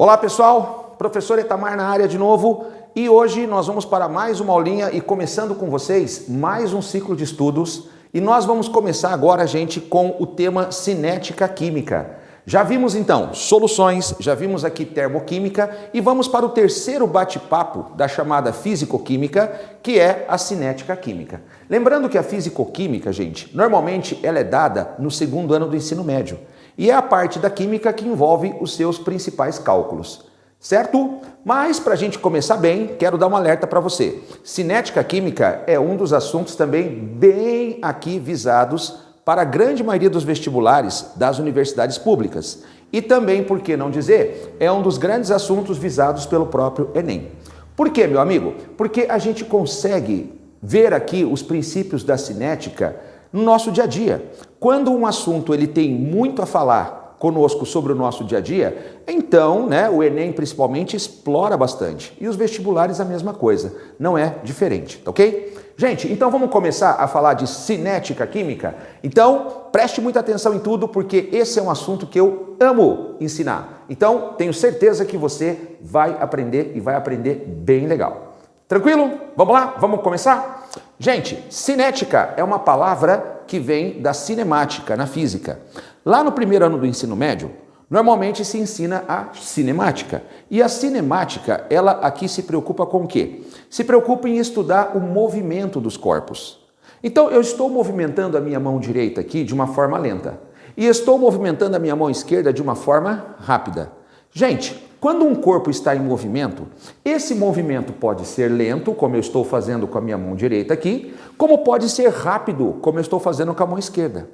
Olá pessoal, professor Etamar na área de novo e hoje nós vamos para mais uma aulinha e começando com vocês mais um ciclo de estudos e nós vamos começar agora, gente, com o tema cinética química. Já vimos então soluções, já vimos aqui termoquímica e vamos para o terceiro bate-papo da chamada físico-química, que é a cinética química. Lembrando que a físico-química, gente, normalmente ela é dada no segundo ano do ensino médio. E é a parte da química que envolve os seus principais cálculos, certo? Mas para a gente começar bem, quero dar um alerta para você. Cinética química é um dos assuntos também bem aqui visados para a grande maioria dos vestibulares das universidades públicas. E também, por que não dizer, é um dos grandes assuntos visados pelo próprio Enem. Por quê, meu amigo? Porque a gente consegue ver aqui os princípios da cinética no nosso dia a dia. Quando um assunto ele tem muito a falar conosco sobre o nosso dia a dia, então, o Enem principalmente explora bastante. E os vestibulares a mesma coisa, não é diferente, tá ok? Gente, então vamos começar a falar de cinética química? Então, preste muita atenção em tudo, porque esse é um assunto que eu amo ensinar. Então, tenho certeza que você vai aprender e vai aprender bem legal. Tranquilo? Vamos lá? Vamos começar? Gente, cinética é uma palavra que vem da cinemática na física. Lá no primeiro ano do ensino médio, normalmente se ensina a cinemática. E a cinemática, ela aqui se preocupa com o quê? Se preocupa em estudar o movimento dos corpos. Então, eu estou movimentando a minha mão direita aqui de uma forma lenta. E estou movimentando a minha mão esquerda de uma forma rápida. Gente, quando um corpo está em movimento, esse movimento pode ser lento, como eu estou fazendo com a minha mão direita aqui, como pode ser rápido, como eu estou fazendo com a mão esquerda.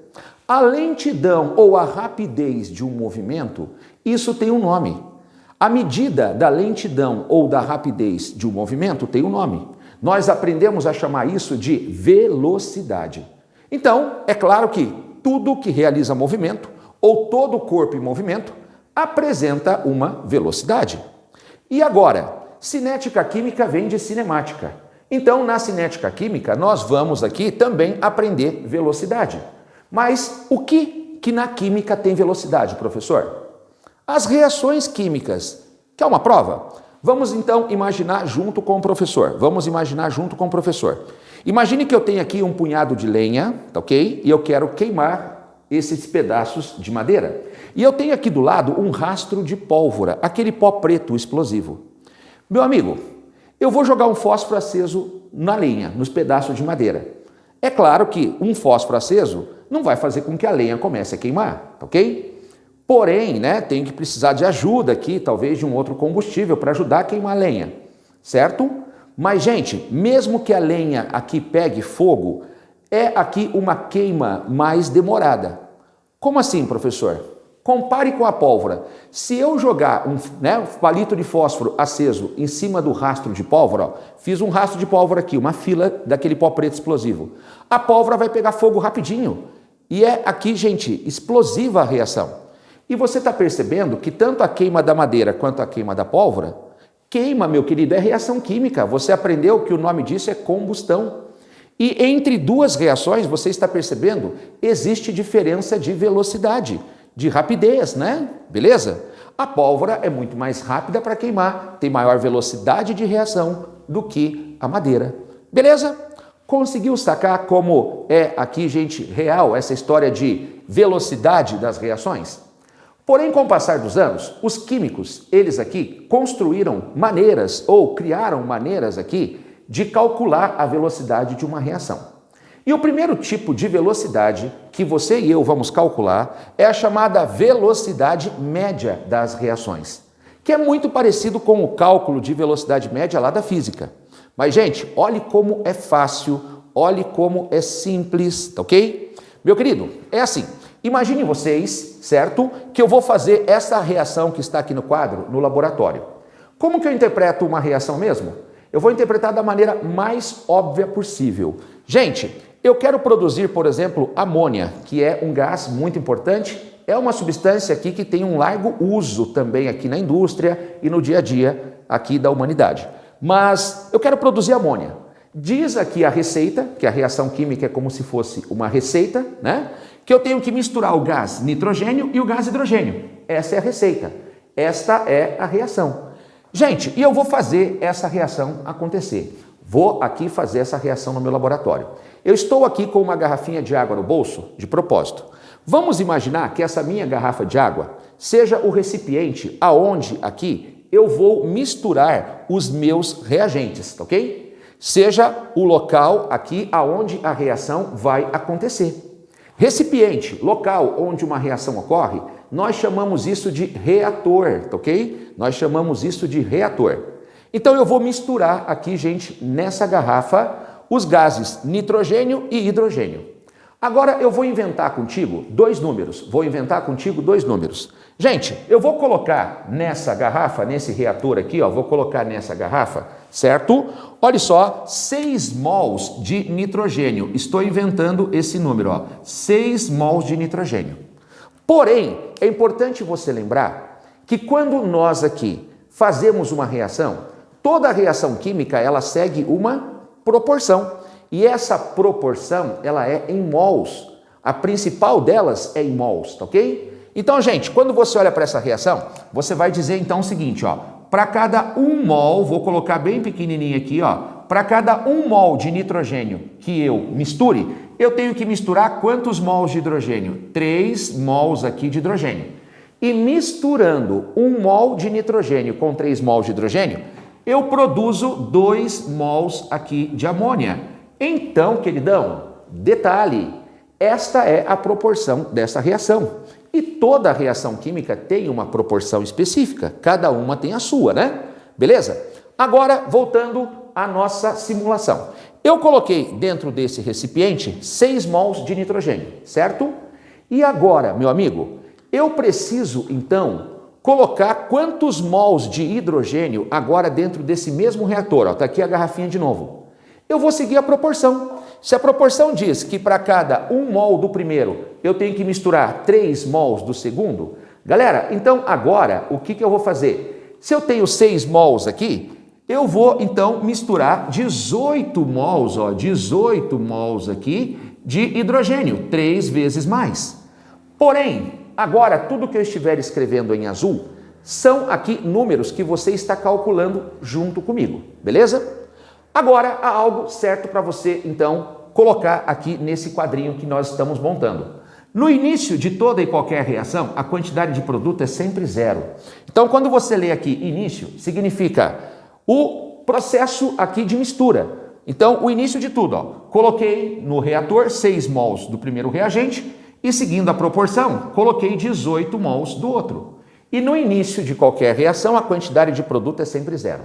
A lentidão ou a rapidez de um movimento, isso tem um nome. A medida da lentidão ou da rapidez de um movimento tem um nome. Nós aprendemos a chamar isso de velocidade. Então, é claro que tudo que realiza movimento, ou todo o corpo em movimento, apresenta uma velocidade. E agora, cinética química vem de cinemática. Então, na cinética química, nós vamos aqui também aprender velocidade. Mas o que na química tem velocidade, professor? As reações químicas. Quer uma prova? Vamos então imaginar junto com o professor. Imagine que eu tenho aqui um punhado de lenha, tá ok? E eu quero queimar esses pedaços de madeira. E eu tenho aqui do lado um rastro de pólvora, aquele pó preto explosivo. Meu amigo, eu vou jogar um fósforo aceso na lenha, nos pedaços de madeira. É claro que um fósforo aceso não vai fazer com que a lenha comece a queimar, tá ok? Porém, tem que precisar de ajuda aqui, talvez de um outro combustível para ajudar a queimar a lenha, certo? Mas, gente, mesmo que a lenha aqui pegue fogo, é aqui uma queima mais demorada. Como assim, professor? Compare com a pólvora. Se eu jogar um palito de fósforo aceso em cima do rastro de pólvora, fiz um rastro de pólvora aqui, uma fila daquele pó preto explosivo. A pólvora vai pegar fogo rapidinho. E é aqui, gente, explosiva a reação. E você está percebendo que tanto a queima da madeira quanto a queima da pólvora, queima, meu querido, é reação química. Você aprendeu que o nome disso é combustão. E entre duas reações, você está percebendo, existe diferença de velocidade, de rapidez, Beleza? A pólvora é muito mais rápida para queimar, tem maior velocidade de reação do que a madeira. Beleza? Conseguiu sacar como é aqui, gente, real essa história de velocidade das reações? Porém, com o passar dos anos, os químicos, eles aqui construíram maneiras ou criaram maneiras aqui de calcular a velocidade de uma reação. E o primeiro tipo de velocidade que você e eu vamos calcular é a chamada velocidade média das reações, que é muito parecido com o cálculo de velocidade média lá da física. Mas, gente, olhe como é fácil, olhe como é simples, tá ok? Meu querido, é assim, imagine vocês, certo, que eu vou fazer essa reação que está aqui no quadro no laboratório. Como que eu interpreto uma reação mesmo? Eu vou interpretar da maneira mais óbvia possível. Gente, eu quero produzir, por exemplo, amônia, que é um gás muito importante, é uma substância aqui que tem um largo uso também aqui na indústria e no dia a dia aqui da humanidade. Mas eu quero produzir amônia. Diz aqui a receita, que a reação química é como se fosse uma receita, que eu tenho que misturar o gás nitrogênio e o gás hidrogênio. Essa é a receita. Esta é a reação. Gente, e eu vou fazer essa reação acontecer. Vou aqui fazer essa reação no meu laboratório. Eu estou aqui com uma garrafinha de água no bolso, de propósito. Vamos imaginar que essa minha garrafa de água seja o recipiente aonde aqui eu vou misturar os meus reagentes, ok? Seja o local aqui aonde a reação vai acontecer. Recipiente, local onde uma reação ocorre, nós chamamos isso de reator, ok? Nós chamamos isso de reator. Então eu vou misturar aqui, gente, nessa garrafa, os gases nitrogênio e hidrogênio. Agora eu vou inventar contigo dois números. Gente, eu vou colocar nessa garrafa, nesse reator aqui, ó, vou colocar nessa garrafa, certo? Olha só, 6 mols de nitrogênio. Estou inventando esse número, ó, 6 mols de nitrogênio. Porém, é importante você lembrar que quando nós aqui fazemos uma reação, toda reação química ela segue uma proporção. E essa proporção ela é em mols. A principal delas é em mols, tá ok? Então, gente, quando você olha para essa reação, você vai dizer então o seguinte, ó, para cada 1 mol, vou colocar bem pequenininho aqui, ó, para cada 1 mol de nitrogênio que eu misture, eu tenho que misturar quantos mols de hidrogênio? 3 mols aqui de hidrogênio. E misturando 1 mol de nitrogênio com 3 mols de hidrogênio, eu produzo 2 mols aqui de amônia. Então, queridão, detalhe, esta é a proporção dessa reação. E toda reação química tem uma proporção específica, cada uma tem a sua, né? Beleza? Agora, voltando à nossa simulação. Eu coloquei dentro desse recipiente 6 mols de nitrogênio, certo? E agora, meu amigo, eu preciso, então, colocar quantos mols de hidrogênio agora dentro desse mesmo reator? Está aqui a garrafinha de novo. Eu vou seguir a proporção. Se a proporção diz que para cada 1 mol do primeiro eu tenho que misturar 3 mols do segundo, galera, então agora o que eu vou fazer? Se eu tenho 6 mols aqui, eu vou então misturar 18 mols, ó, 18 mols aqui de hidrogênio, 3 vezes mais. Porém, agora tudo que eu estiver escrevendo em azul são aqui números que você está calculando junto comigo, beleza? Agora há algo certo para você, então, colocar aqui nesse quadrinho que nós estamos montando. No início de toda e qualquer reação, a quantidade de produto é sempre 0. Então, quando você lê aqui início, significa o processo aqui de mistura. Então, o início de tudo, ó, coloquei no reator 6 mols do primeiro reagente e, seguindo a proporção, coloquei 18 mols do outro. E no início de qualquer reação, a quantidade de produto é sempre 0.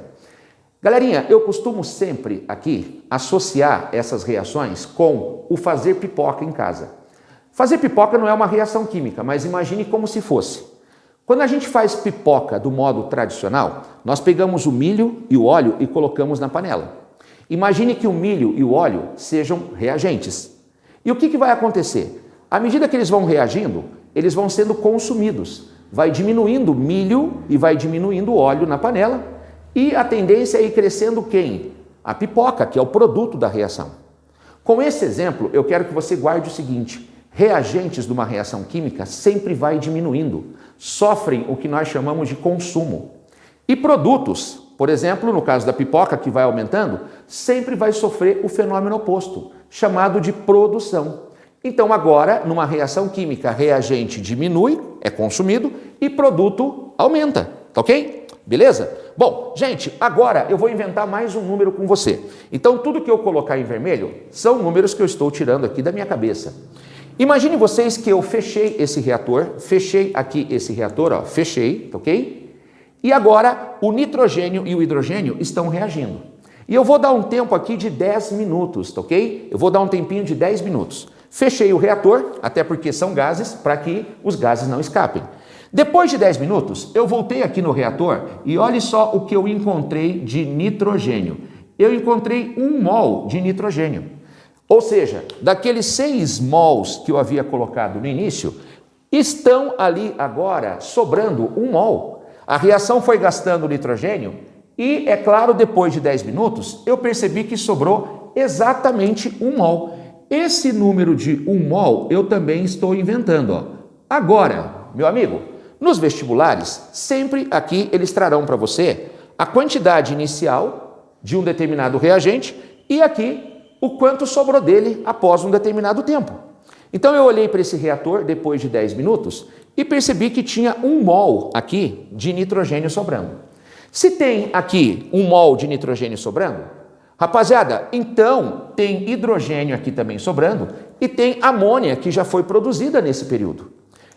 Galerinha, eu costumo sempre aqui associar essas reações com o fazer pipoca em casa. Fazer pipoca não é uma reação química, mas imagine como se fosse. Quando a gente faz pipoca do modo tradicional, nós pegamos o milho e o óleo e colocamos na panela. Imagine que o milho e o óleo sejam reagentes. E o que vai acontecer? À medida que eles vão reagindo, eles vão sendo consumidos. Vai diminuindo o milho e vai diminuindo o óleo na panela. E a tendência é ir crescendo quem? A pipoca, que é o produto da reação. Com esse exemplo, eu quero que você guarde o seguinte: reagentes de uma reação química sempre vai diminuindo, sofrem o que nós chamamos de consumo. E produtos, por exemplo, no caso da pipoca, que vai aumentando, sempre vai sofrer o fenômeno oposto, chamado de produção. Então agora, numa reação química, reagente diminui, é consumido, e produto aumenta, tá ok? Beleza? Bom, gente, agora eu vou inventar mais um número com você. Então, tudo que eu colocar em vermelho são números que eu estou tirando aqui da minha cabeça. Imagine vocês que eu fechei esse reator, fechei aqui esse reator, ó, fechei, ok? E agora o nitrogênio e o hidrogênio estão reagindo. E eu vou dar um tempo aqui de 10 minutos, ok? Eu vou dar um tempinho de 10 minutos. Fechei o reator, até porque são gases, para que os gases não escapem. Depois de 10 minutos, eu voltei aqui no reator e olhe só o que eu encontrei de nitrogênio. Eu encontrei 1 mol de nitrogênio. Ou seja, daqueles 6 mols que eu havia colocado no início, estão ali agora sobrando 1 mol. A reação foi gastando nitrogênio e, é claro, depois de 10 minutos, eu percebi que sobrou exatamente 1 mol. Esse número de 1 mol eu também estou inventando, ó. Agora, meu amigo, Nos vestibulares, sempre aqui eles trarão para você a quantidade inicial de um determinado reagente e aqui o quanto sobrou dele após um determinado tempo. Então eu olhei para esse reator depois de 10 minutos e percebi que tinha 1 mol aqui de nitrogênio sobrando. Se tem aqui 1 mol de nitrogênio sobrando, rapaziada, então tem hidrogênio aqui também sobrando e tem amônia que já foi produzida nesse período.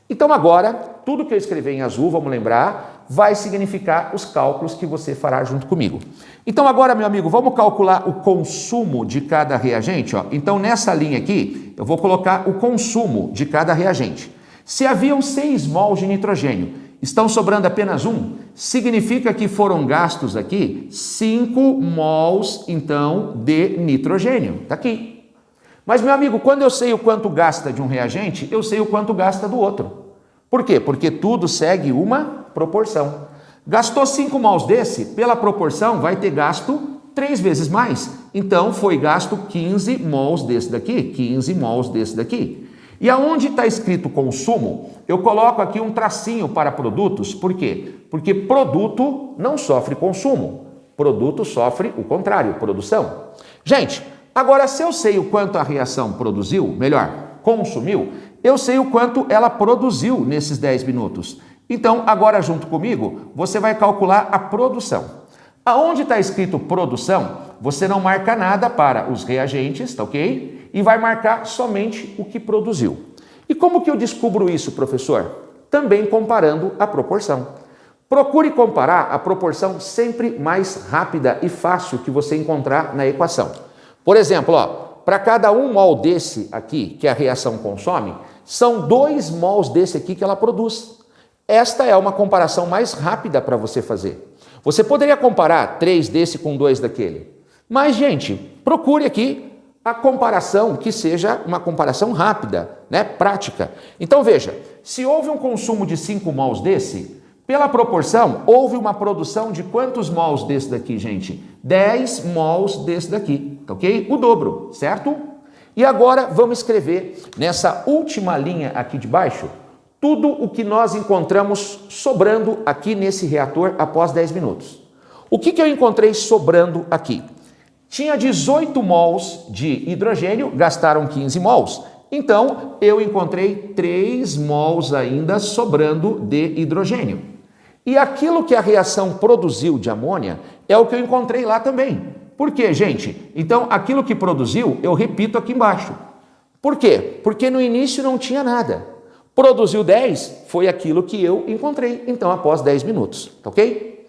Então agora, tudo que eu escrever em azul, vamos lembrar, vai significar os cálculos que você fará junto comigo. Então agora, meu amigo, vamos calcular o consumo de cada reagente, ó. Então nessa linha aqui, eu vou colocar o consumo de cada reagente. Se haviam 6 mols de nitrogênio, estão sobrando apenas 1, significa que foram gastos aqui 5 mols, então, de nitrogênio. Está aqui. Mas, meu amigo, quando eu sei o quanto gasta de um reagente, eu sei o quanto gasta do outro. Por quê? Porque tudo segue uma proporção. Gastou 5 mols desse, pela proporção vai ter gasto 3 vezes mais. Então, foi gasto 15 mols desse daqui, 15 mols desse daqui. E aonde está escrito consumo, eu coloco aqui um tracinho para produtos. Por quê? Porque produto não sofre consumo. Produto sofre o contrário, produção. Gente, agora se eu sei o quanto a reação produziu, melhor, consumiu, eu sei o quanto ela produziu nesses 10 minutos. Então, agora junto comigo, você vai calcular a produção. Aonde está escrito produção, você não marca nada para os reagentes, tá ok? E vai marcar somente o que produziu. E como que eu descubro isso, professor? Também comparando a proporção. Procure comparar a proporção sempre mais rápida e fácil que você encontrar na equação. Por exemplo, para cada 1 mol desse aqui que a reação consome, são 2 mols desse aqui que ela produz. Esta é uma comparação mais rápida para você fazer. Você poderia comparar 3 desse com 2 daquele. Mas, gente, procure aqui a comparação que seja uma comparação rápida, né, prática. Então, veja, se houve um consumo de 5 mols desse, pela proporção, houve uma produção de quantos mols desse daqui, gente? 10 mols desse daqui, tá ok? O dobro, certo? E agora vamos escrever nessa última linha aqui de baixo tudo o que nós encontramos sobrando aqui nesse reator após 10 minutos. O que eu encontrei sobrando aqui? Tinha 18 mols de hidrogênio, gastaram 15 mols. Então, eu encontrei 3 mols ainda sobrando de hidrogênio. E aquilo que a reação produziu de amônia é o que eu encontrei lá também. Por quê, gente? Então, aquilo que produziu, eu repito aqui embaixo. Por quê? Porque no início não tinha nada. Produziu 10, foi aquilo que eu encontrei, então, após 10 minutos, tá ok?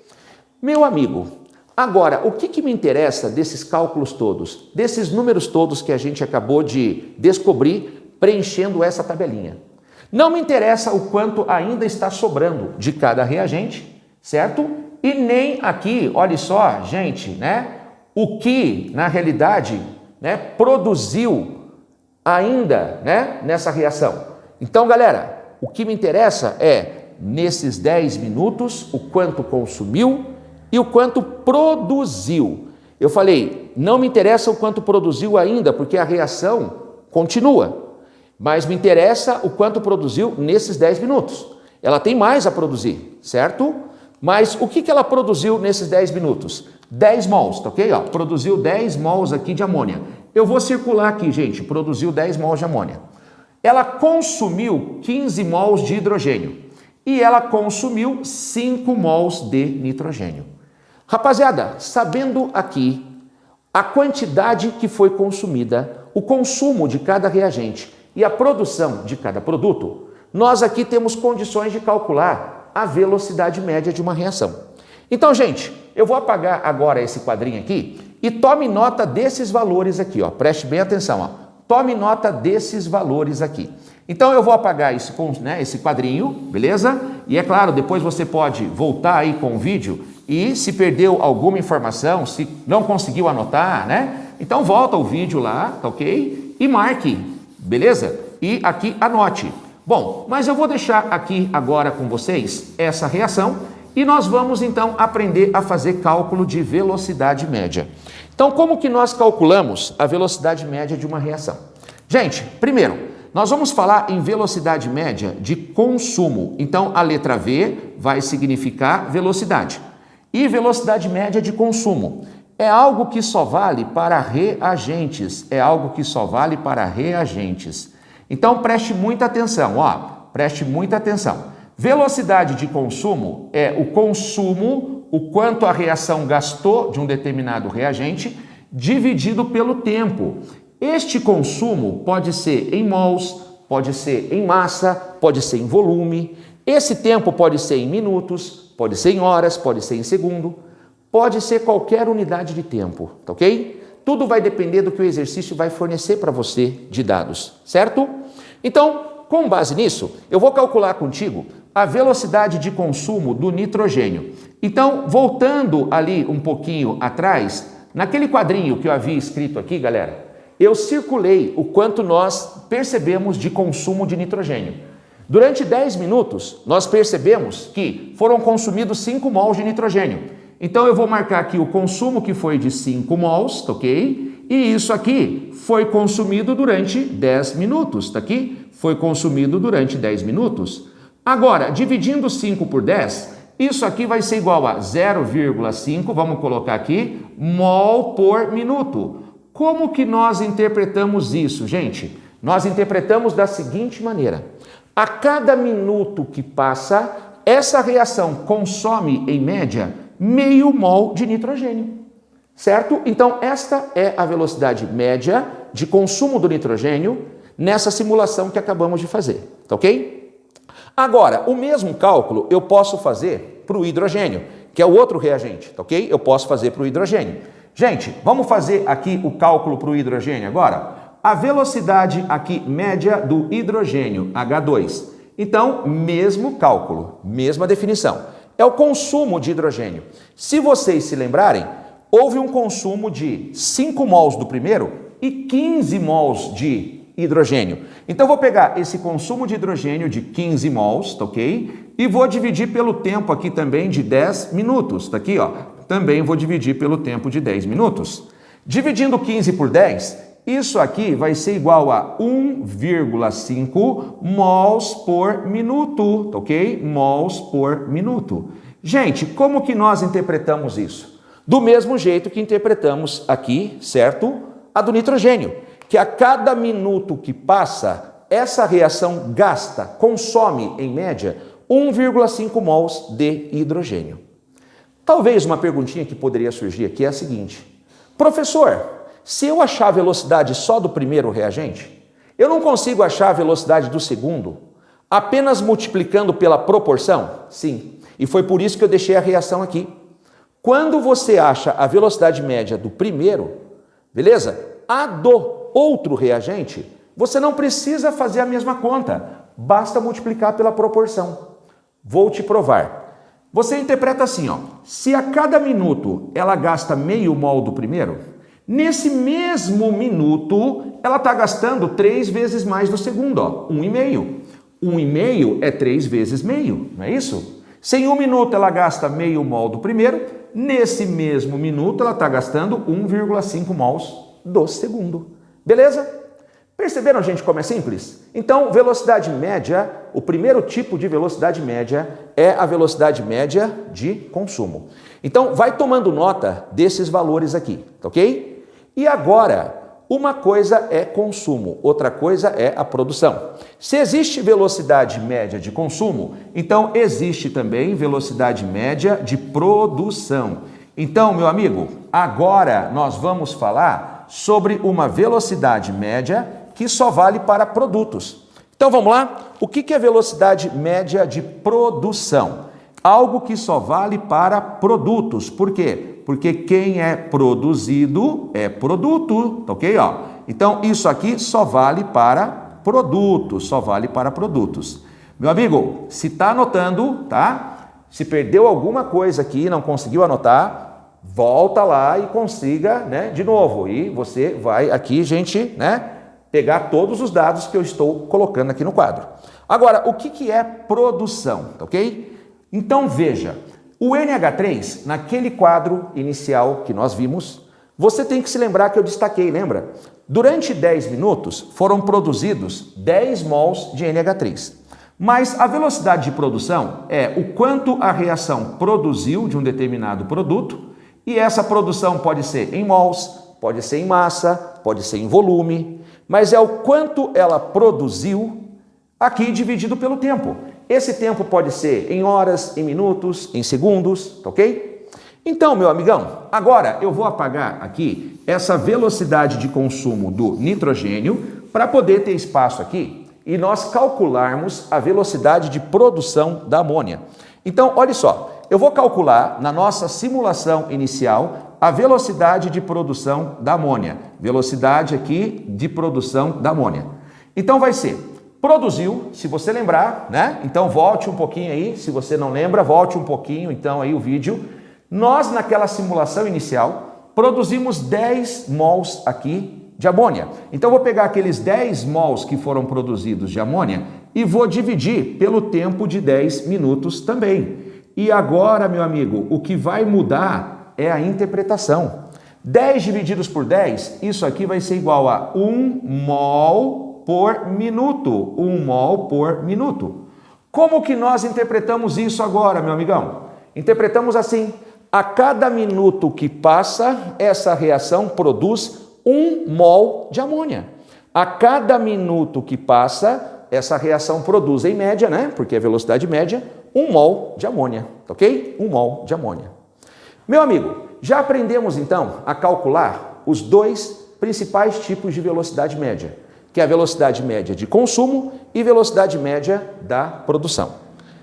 Meu amigo, agora, o que me interessa desses cálculos todos, desses números todos que a gente acabou de descobrir preenchendo essa tabelinha? Não me interessa o quanto ainda está sobrando de cada reagente, certo? E nem aqui, olha só, gente, né? O que, na realidade, né, produziu ainda, né, nessa reação. Então, galera, o que me interessa é, nesses 10 minutos, o quanto consumiu e o quanto produziu. Eu falei, não me interessa o quanto produziu ainda, porque a reação continua. Mas me interessa o quanto produziu nesses 10 minutos. Ela tem mais a produzir, certo? Mas o que ela produziu nesses 10 minutos? 10 mols, tá ok? Ó, produziu 10 mols aqui de amônia. Eu vou circular aqui, gente, produziu 10 mols de amônia. Ela consumiu 15 mols de hidrogênio e ela consumiu 5 mols de nitrogênio. Rapaziada, sabendo aqui a quantidade que foi consumida, o consumo de cada reagente e a produção de cada produto, nós aqui temos condições de calcular a velocidade média de uma reação. Então, gente, eu vou apagar agora esse quadrinho aqui e tome nota desses valores aqui, ó. Preste bem atenção, ó. Tome nota desses valores aqui. Então eu vou apagar esse quadrinho, beleza? E é claro, depois você pode voltar aí com o vídeo e se perdeu alguma informação, se não conseguiu anotar, né? Então volta o vídeo lá, tá ok? E marque, beleza? E aqui anote. Bom, mas eu vou deixar aqui agora com vocês essa reação e nós vamos então aprender a fazer cálculo de velocidade média. Então, como que nós calculamos a velocidade média de uma reação? Gente, primeiro, Nós vamos falar em velocidade média de consumo. Então, a letra V vai significar velocidade. E velocidade média de consumo é algo que só vale para reagentes. É algo que só vale para reagentes. Então, preste muita atenção, ó. Preste muita atenção. Velocidade de consumo é o consumo, o quanto a reação gastou de um determinado reagente, dividido pelo tempo. Este consumo pode ser em mols, pode ser em massa, pode ser em volume. Esse tempo pode ser em minutos, pode ser em horas, pode ser em segundo, pode ser qualquer unidade de tempo, tá ok? Tudo vai depender do que o exercício vai fornecer para você de dados, certo? Então, com base nisso, eu vou calcular contigo a velocidade de consumo do nitrogênio. Então, voltando ali um pouquinho atrás, naquele quadrinho que eu havia escrito aqui, galera, eu circulei o quanto nós percebemos de consumo de nitrogênio. Durante 10 minutos, nós percebemos que foram consumidos 5 mols de nitrogênio. Então, eu vou marcar aqui o consumo que foi de 5 mols, tá ok? E isso aqui foi consumido durante 10 minutos, tá aqui? Foi consumido durante 10 minutos. Agora, dividindo 5 por 10, isso aqui vai ser igual a 0,5, vamos colocar aqui, mol por minuto. Como que nós interpretamos isso, gente? Nós interpretamos da seguinte maneira. A cada minuto que passa, essa reação consome, em média, meio mol de nitrogênio. Certo? Então, esta é a velocidade média de consumo do nitrogênio nessa simulação que acabamos de fazer. Tá ok? Agora, o mesmo cálculo eu posso fazer para o hidrogênio, que é o outro reagente. Tá ok? Eu posso fazer para o hidrogênio. Gente, vamos fazer aqui o cálculo para o hidrogênio agora? A velocidade aqui média do hidrogênio, H2. Então, mesmo cálculo, mesma definição. É o consumo de hidrogênio. Se vocês se lembrarem, houve um consumo de 5 mols do primeiro e 15 mols de hidrogênio. Então, eu vou pegar esse consumo de hidrogênio de 15 mols, tá ok? E vou dividir pelo tempo aqui também de 10 minutos, tá aqui, ó. Também vou dividir pelo tempo de 10 minutos. Dividindo 15 por 10, isso aqui vai ser igual a 1,5 mols por minuto, tá ok? Mols por minuto. Gente, como que nós interpretamos isso? Do mesmo jeito que interpretamos aqui, certo? A do nitrogênio, que a cada minuto que passa, essa reação gasta, consome, em média, 1,5 mols de hidrogênio. Talvez uma perguntinha que poderia surgir aqui é a seguinte. Professor, se eu achar a velocidade só do primeiro reagente, eu não consigo achar a velocidade do segundo apenas multiplicando pela proporção? Sim, e foi por isso que eu deixei a reação aqui. Quando você acha a velocidade média do primeiro, beleza? A do outro reagente, você não precisa fazer a mesma conta, basta multiplicar pela proporção. Vou te provar. Você interpreta assim, ó, se a cada minuto ela gasta meio mol do primeiro, nesse mesmo minuto ela está gastando 3 vezes mais do segundo, ó, 1,5. 1,5 é 3 vezes meio, não é isso? Se em 1 minuto ela gasta meio mol do primeiro, nesse mesmo minuto ela está gastando 1,5 mols do segundo. Beleza? Perceberam, gente, como é simples? Então, velocidade média, o primeiro tipo de velocidade média é a velocidade média de consumo. Então, vai tomando nota desses valores aqui, tá ok? E agora, uma coisa é consumo, outra coisa é a produção. Se existe velocidade média de consumo, então existe também velocidade média de produção. Então, meu amigo, agora nós vamos falar sobre uma velocidade média que só vale para produtos. Então vamos lá? O que é velocidade média de produção? Algo que só vale para produtos. Por quê? Porque quem é produzido é produto, tá ok? Ó. Então isso aqui só vale para produtos, só vale para produtos. Meu amigo, se está anotando, tá? Se perdeu alguma coisa aqui, não conseguiu anotar, volta lá e consiga, né, de novo. E você vai aqui, gente, né, pegar todos os dados que eu estou colocando aqui no quadro. Agora, o que é produção, tá ok? Então veja, o NH3, naquele quadro inicial que nós vimos, Você tem que se lembrar que eu destaquei, lembra? Durante 10 minutos foram produzidos 10 mols de NH3. Mas a velocidade de produção é o quanto a reação produziu de um determinado produto, e essa produção pode ser em mols, pode ser em massa, pode ser em volume, mas é o quanto ela produziu aqui dividido pelo tempo. Esse tempo pode ser em horas, em minutos, em segundos, tá ok? Então, meu amigão, agora eu vou apagar aqui essa velocidade de consumo do nitrogênio para poder ter espaço aqui e nós calcularmos a velocidade de produção da amônia. Então, olha só, eu vou calcular na nossa simulação inicial a velocidade de produção da amônia. Velocidade aqui de produção da amônia. Então vai ser, produziu, se você lembrar, né? Então volte um pouquinho aí, se você não lembra, volte um pouquinho então aí o vídeo. Nós, naquela simulação inicial, produzimos 10 mols aqui de amônia. Então, vou pegar aqueles 10 mols que foram produzidos de amônia e vou dividir pelo tempo de 10 minutos também. E agora, meu amigo, o que vai mudar é a interpretação. 10 divididos por 10, isso aqui vai ser igual a 1 mol por minuto. 1 mol por minuto. Como que nós interpretamos isso agora, meu amigão? Interpretamos assim. A cada minuto que passa, essa reação produz 1 mol de amônia. A cada minuto que passa, essa reação produz, em média, né? Porque é velocidade média, 1 mol de amônia, ok? 1 mol de amônia. Meu amigo, já aprendemos então a calcular os dois principais tipos de velocidade média, que é a velocidade média de consumo e velocidade média da produção,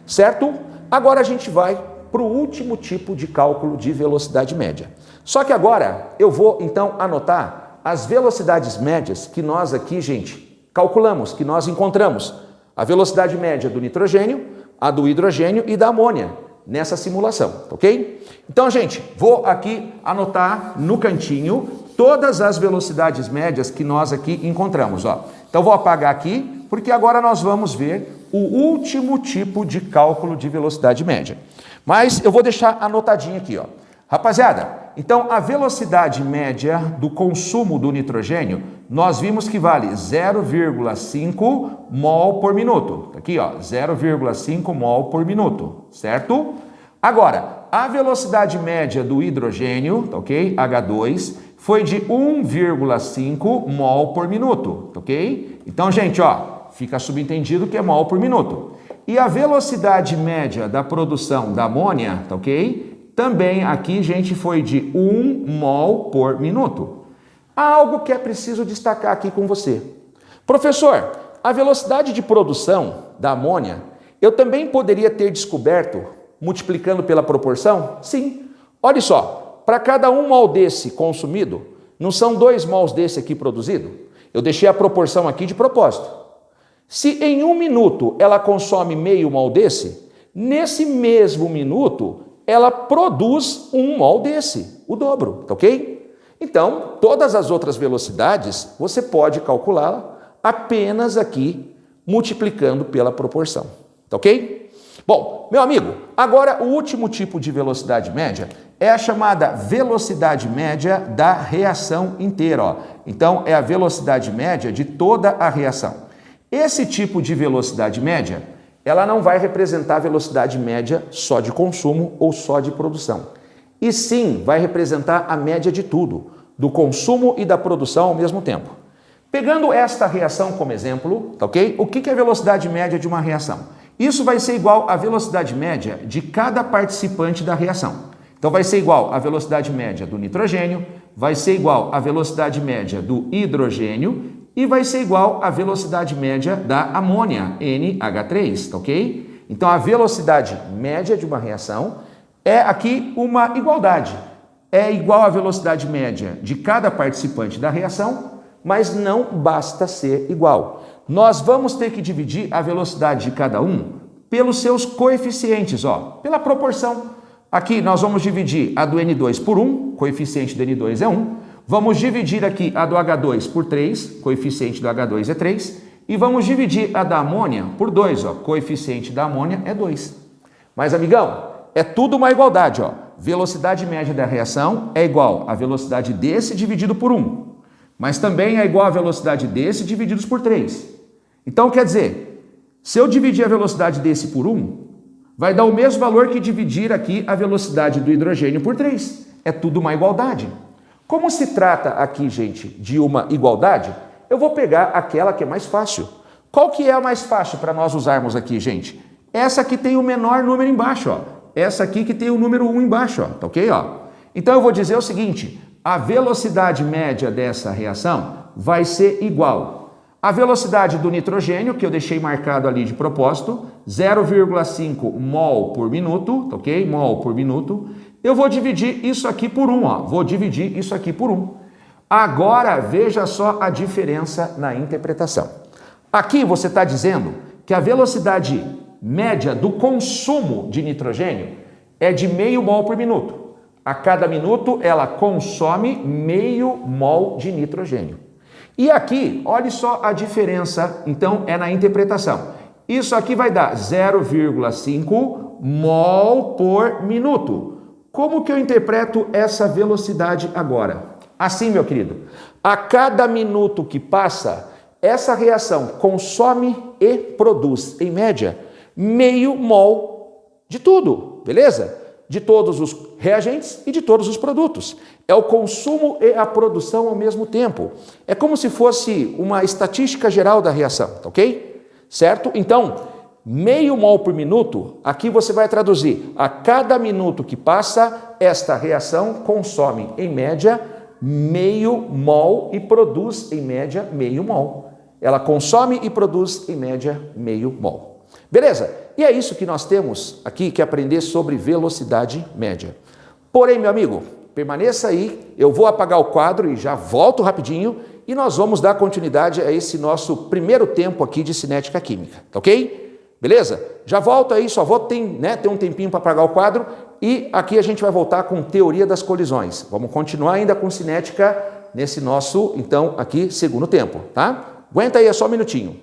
certo? Agora a gente vai para o último tipo de cálculo de velocidade média. Só que agora eu vou então anotar as velocidades médias que nós aqui, gente, calculamos, que nós encontramos. A velocidade média do nitrogênio, a do hidrogênio e da amônia nessa simulação, ok? Então, gente, vou aqui anotar no cantinho todas as velocidades médias que nós aqui encontramos, ó. Então, vou apagar aqui, porque agora nós vamos ver o último tipo de cálculo de velocidade média. Mas eu vou deixar anotadinho aqui, ó. Rapaziada, então a velocidade média do consumo do nitrogênio, nós vimos que vale 0,5 mol por minuto. Aqui, ó, 0,5 mol por minuto, certo? Agora, a velocidade média do hidrogênio, ok? H2, foi de 1,5 mol por minuto, ok? Então, gente, ó, fica subentendido que é mol por minuto. E a velocidade média da produção da amônia, tá ok? Também aqui, gente, foi de 1 mol por minuto. Há algo que é preciso destacar aqui com você. Professor, a velocidade de produção da amônia, eu também poderia ter descoberto multiplicando pela proporção? Sim. Olha só, para cada 1 mol desse consumido, não são 2 mols desse aqui produzido? Eu deixei a proporção aqui de propósito. Se em 1 minuto ela consome meio mol desse, nesse mesmo minuto ela produz 1 mol desse, o dobro, tá ok? Então, todas as outras velocidades você pode calcular apenas aqui multiplicando pela proporção, tá ok? Bom, meu amigo, agora o último tipo de velocidade média é a chamada velocidade média da reação inteira, ó. Então, é a velocidade média de toda a reação. Esse tipo de velocidade média, ela não vai representar a velocidade média só de consumo ou só de produção. E sim, vai representar a média de tudo, do consumo e da produção ao mesmo tempo. Pegando esta reação como exemplo, tá ok? O que é a velocidade média de uma reação? Isso vai ser igual à velocidade média de cada participante da reação. Então vai ser igual à velocidade média do nitrogênio, vai ser igual à velocidade média do hidrogênio e vai ser igual à velocidade média da amônia, NH3, tá ok? Então a velocidade média de uma reação é aqui uma igualdade. É igual à velocidade média de cada participante da reação, mas não basta ser igual. Nós vamos ter que dividir a velocidade de cada um pelos seus coeficientes, ó, pela proporção. Aqui nós vamos dividir a do N2 por 1, coeficiente do N2 é 1. Vamos dividir aqui a do H2 por 3, coeficiente do H2 é 3. E vamos dividir a da amônia por 2, ó, coeficiente da amônia é 2. Mas, amigão, é tudo uma igualdade, ó. velocidade média da reação é igual à velocidade desse dividido por 1, mas também é igual à velocidade desse divididos por 3. Então, quer dizer, se eu dividir a velocidade desse por 1, vai dar o mesmo valor que dividir aqui a velocidade do hidrogênio por 3. É tudo uma igualdade. Como se trata aqui, gente, de uma igualdade, eu vou pegar aquela que é mais fácil. Qual que é a mais fácil para nós usarmos aqui, gente? Essa aqui tem o menor número embaixo, ó. Essa aqui que tem o número 1 embaixo, ó. Tá ok? Ó. Então eu vou dizer o seguinte, a velocidade média dessa reação vai ser igual à velocidade do nitrogênio, que eu deixei marcado ali de propósito, 0,5 mol por minuto, tá ok? Mol por minuto. Eu vou dividir isso aqui por 1, ó. Vou dividir isso aqui por 1. Agora, veja só a diferença na interpretação. Aqui você está dizendo que a velocidade média do consumo de nitrogênio é de meio mol por minuto. A cada minuto ela consome meio mol de nitrogênio. E aqui, olhe só a diferença, então, é na interpretação. Isso aqui vai dar 0,5 mol por minuto. Como que eu interpreto essa velocidade agora? Assim, meu querido, a cada minuto que passa, essa reação consome e produz, em média, meio mol de tudo, beleza? De todos os reagentes e de todos os produtos. É o consumo e a produção ao mesmo tempo. É como se fosse uma estatística geral da reação, tá ok? Certo? Então, meio mol por minuto, aqui você vai traduzir. A cada minuto que passa, esta reação consome, em média, meio mol e produz, em média, meio mol. Ela consome e produz, em média, meio mol. Beleza? E é isso que nós temos aqui que aprender sobre velocidade média. Porém, meu amigo, permaneça aí, eu vou apagar o quadro e já volto rapidinho e nós vamos dar continuidade a esse nosso primeiro tempo aqui de cinética química, tá ok? Beleza? Já volto aí, só vou ter um tempinho para apagar o quadro e aqui a gente vai voltar com teoria das colisões. Vamos continuar ainda com cinética nesse nosso, então, aqui, segundo tempo, tá? Aguenta aí, é só um minutinho.